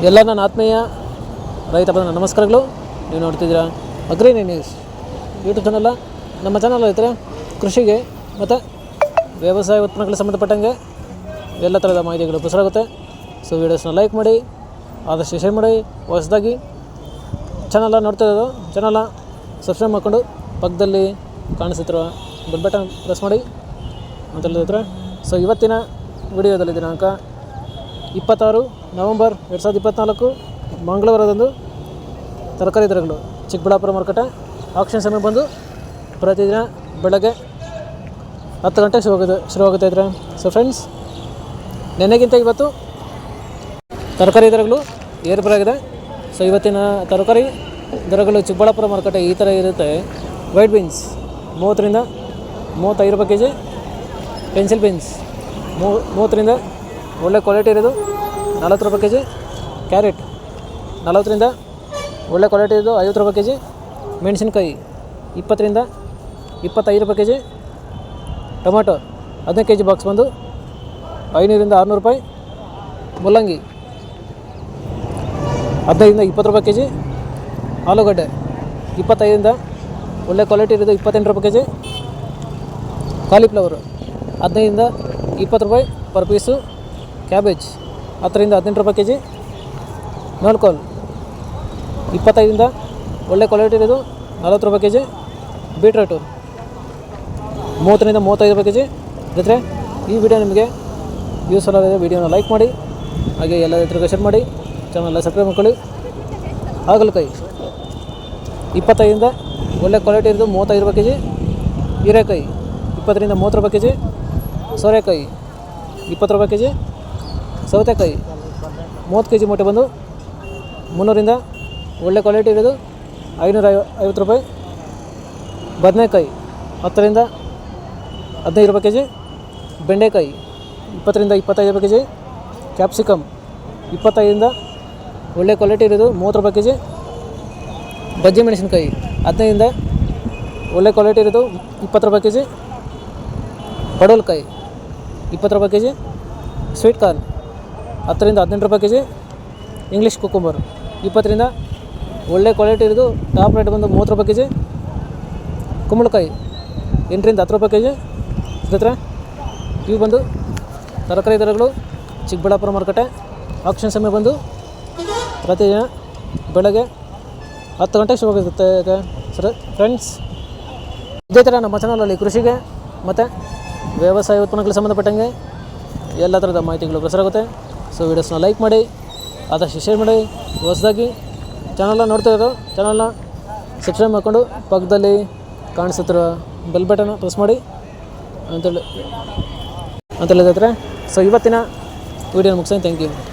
ಎಲ್ಲ ನನ್ನ ಆತ್ಮೀಯ ರೈತ ಬಂದ ನಮಸ್ಕಾರಗಳು. ನೀವು ನೋಡ್ತಿದ್ದೀರಾ ಅಗ್ರಿ ನ್ಯೂಸ್ ಯೂಟ್ಯೂಬ್ ಚಾನಲ್. ನಮ್ಮ ಚಾನಲ್ ರೈತರೆ ಕೃಷಿಗೆ ಮತ್ತು ವ್ಯವಸಾಯ ಉತ್ಪನ್ನಗಳಿಗೆ ಸಂಬಂಧಪಟ್ಟಂಗೆ ಎಲ್ಲ ಥರದ ಮಾಹಿತಿಗಳು ಪ್ರಸಾರಾಗುತ್ತೆ. ಸೊ ವೀಡಿಯೋಸ್ನ ಲೈಕ್ ಮಾಡಿ, ಆದಷ್ಟು ಶೇರ್ ಮಾಡಿ. ಹೊಸದಾಗಿ ಚಾನಲ್ ನೋಡ್ತಾ ಇರೋದು ಚಾನಲ್ನ ಸಬ್ಸ್ಕ್ರೈಬ್ ಮಾಡಿಕೊಂಡು ಪಕ್ಕದಲ್ಲಿ ಕಾಣಿಸುತ್ತಿರುವ ಬೆಲ್ ಬಟನ್ ಪ್ರೆಸ್ ಮಾಡಿ ಅಂತ ಹೇಳಿದ್ರೆ. ಸೊ ಇವತ್ತಿನ ವಿಡಿಯೋದಲ್ಲಿ ದಿನಾಂಕ 26 ನವೆಂಬರ್ 2024 ಮಂಗಳವಾರದಂದು ತರಕಾರಿ ದರಗಳು ಚಿಕ್ಕಬಳ್ಳಾಪುರ ಮಾರುಕಟ್ಟೆ ಆಕ್ಷನ್ ಸಮಯ ಬಂದು ಪ್ರತಿದಿನ ಬೆಳಗ್ಗೆ 10 ಗಂಟೆಗೆ ಶುರುವಾಗುತ್ತೆ ಇದ್ರೆ. ಸೊ ಫ್ರೆಂಡ್ಸ್, ನೆನ್ನೆಗಿಂತ ಇವತ್ತು ತರಕಾರಿ ದರಗಳು ಏರ್ಪೇರಾಗಿದೆ. ಸೊ ಇವತ್ತಿನ ತರಕಾರಿ ದರಗಳು ಚಿಕ್ಕಬಳ್ಳಾಪುರ ಮಾರುಕಟ್ಟೆ ಈ ಥರ ಇರುತ್ತೆ. ವೈಟ್ ಬೀನ್ಸ್ 30 ರಿಂದ 35 ರೂಪಾಯಿ ಕೆ ಜಿ, ಪೆನ್ಸಿಲ್ ಬೀನ್ಸ್ 30 ರಿಂದ ಒಳ್ಳೆ ಕ್ವಾಲಿಟಿ ಇರೋದು 40 ರೂಪಾಯಿ ಕೆ ಜಿ, ಕ್ಯಾರೆಟ್ 40 ರಿಂದ ಒಳ್ಳೆ ಕ್ವಾಲಿಟಿ ಇರೋದು 50 ರೂಪಾಯಿ ಕೆ ಜಿ, ಮೆಣಸಿನ್ಕಾಯಿ 20 ರಿಂದ 25 ರೂಪಾಯಿ K G, tomato 15 K G box ಬಂದು 500 ರಿಂದ 600 ರೂಪಾಯಿ, ಮುಲ್ಲಂಗಿ 15 ರಿಂದ 20 ರೂಪಾಯಿ ಕೆ ಜಿ, ಆಲೂಗಡ್ಡೆ 25 ರಿಂದ ಒಳ್ಳೆ ಕ್ವಾಲಿಟಿ ಇರೋದು 28 ರೂಪಾಯಿ ಕೆ ಜಿ, ಕಾಲಿಫ್ಲವರು 15 ರಿಂದ 20 ರೂಪಾಯಿ ಪರ್ ಪೀಸು, ಕ್ಯಾಬೇಜ್ 10 ರಿಂದ 18 ರೂಪಾಯಿ ಕೆ ಜಿ, ನೋಲ್ಕೋಲ್ 25 ರಿಂದ ಒಳ್ಳೆ ಕ್ವಾಲಿಟಿ ಇರೋದು 40 ರೂಪಾಯಿ ಕೆ ಜಿ, ಬೀಟ್ರೋಟು 30 ರಿಂದ 35 ರೂಪಾಯಿ ಕೆ ಜಿ. ಜೊತೆ ಈ ವಿಡಿಯೋ ನಿಮಗೆ ಯೂಸ್ಫುಲ್ ಆಗಿದೆ. ವಿಡಿಯೋನ ಲೈಕ್ ಮಾಡಿ, ಹಾಗೆ ಎಲ್ಲ ರೈತರಿಗೆ ಶೇರ್ ಮಾಡಿ, ಚಾನಲ್ ಸಬ್ಸ್ಕ್ರೈಬ್ ಮಾಡ್ಕೊಳ್ಳಿ. ಹಾಗಲಕಾಯಿ 25 ರಿಂದ ಒಳ್ಳೆ ಕ್ವಾಲಿಟಿ ಇರೋದು 35 ರೂಪಾಯಿ ಕೆ ಜಿ, ಹೀರೆಕಾಯಿ 20 ರಿಂದ 30 ರೂಪಾಯಿ ಕೆ ಜಿ, ಸೋರೆಕಾಯಿ 20 ರೂಪಾಯಿ ಕೆ ಜಿ, ಸೌತೆಕಾಯಿ 30 ಕೆ ಜಿ ಮೂಟೆ ಬಂದು 300 ರಿಂದ ಒಳ್ಳೆ ಕ್ವಾಲಿಟಿ ಇರೋದು 550 ರೂಪಾಯಿ, ಬದನೆಕಾಯಿ 10 ರಿಂದ 15 ರೂಪಾಯಿ ಕೆ ಜಿ, ಬೆಂಡೆಕಾಯಿ 20 ರಿಂದ 25 ರೂಪಾಯಿ ಕೆ ಜಿ, ಕ್ಯಾಪ್ಸಿಕಮ್ 25 ರಿಂದ ಒಳ್ಳೆ ಕ್ವಾಲಿಟಿ ಇರೋದು 30 ರೂಪಾಯಿ ಕೆ ಜಿ, ಬಜ್ಜಿ ಮೆಣಸಿನ್ಕಾಯಿ 15 ರಿಂದ ಒಳ್ಳೆ ಕ್ವಾಲಿಟಿ ಇರೋದು 20 ರೂಪಾಯಿ ಕೆ ಜಿ, ಪಡವಲಕಾಯಿ 20 ರೂಪಾಯಿ ಕೆ ಜಿ, ಸ್ವೀಟ್ ಕಾರ್ನ್ 10 ರಿಂದ 18 ರೂಪಾಯಿ ಕೆ ಜಿ, ಇಂಗ್ಲೀಷ್ ಕುಕುಂಬರ್ 20 ರಿಂದ ಒಳ್ಳೆ ಕ್ವಾಲಿಟಿ ಇರೋದು ಟಾಪ್ ರೇಟ್ ಬಂದು 30 ರೂಪಾಯಿ ಕೆ ಜಿ, ಕುಂಬಳಕಾಯಿ 8 ರಿಂದ 10 ರೂಪಾಯಿ ಕೆ ಜಿ. ಜೊತೆ ಇವು ಬಂದು ತರಕಾರಿ ದರಗಳು ಚಿಕ್ಕಬಳ್ಳಾಪುರ ಮಾರುಕಟ್ಟೆ ಆಕ್ಷನ್ ಸಮಯ ಬಂದು ಪ್ರತಿದಿನ ಬೆಳಗ್ಗೆ 10 ಗಂಟೆಗೆ ಶುರುವಾಗುತ್ತೆ ಸರ್. ಫ್ರೆಂಡ್ಸ್, ಇದೇ ಥರ ನಮ್ಮ ಚಾನಲಲ್ಲಿ ಕೃಷಿಗೆ ಮತ್ತು ವ್ಯವಸಾಯ ಉತ್ಪನ್ನಗಳಿಗೆ ಸಂಬಂಧಪಟ್ಟಂಗೆ ಎಲ್ಲ ಥರದ ಮಾಹಿತಿಗಳು ಪ್ರಸಾರಾಗುತ್ತೆ. ಸೊ ವೀಡಿಯೋಸ್ನ ಲೈಕ್ ಮಾಡಿ, ಆದಷ್ಟು ಶೇರ್ ಮಾಡಿ. ಹೊಸದಾಗಿ ಚಾನಲ್ನ ನೋಡ್ತಾ ಇರೋ ಚಾನಲ್ನ ಸಬ್ಸ್ಕ್ರೈಬ್ ಮಾಡಿಕೊಂಡು ಪಕ್ಕದಲ್ಲಿ ಕಾಣಿಸುತ್ತಿರೋ ಬೆಲ್ ಬಟನ್ ಪ್ರೆಸ್ ಮಾಡಿ ಅಂತ ಹೇಳಿದ್ರೆ. ಸೊ ಇವತ್ತಿನ ವೀಡಿಯೋ ಮುಗಿಸ್ತೀನಿ. Thank you.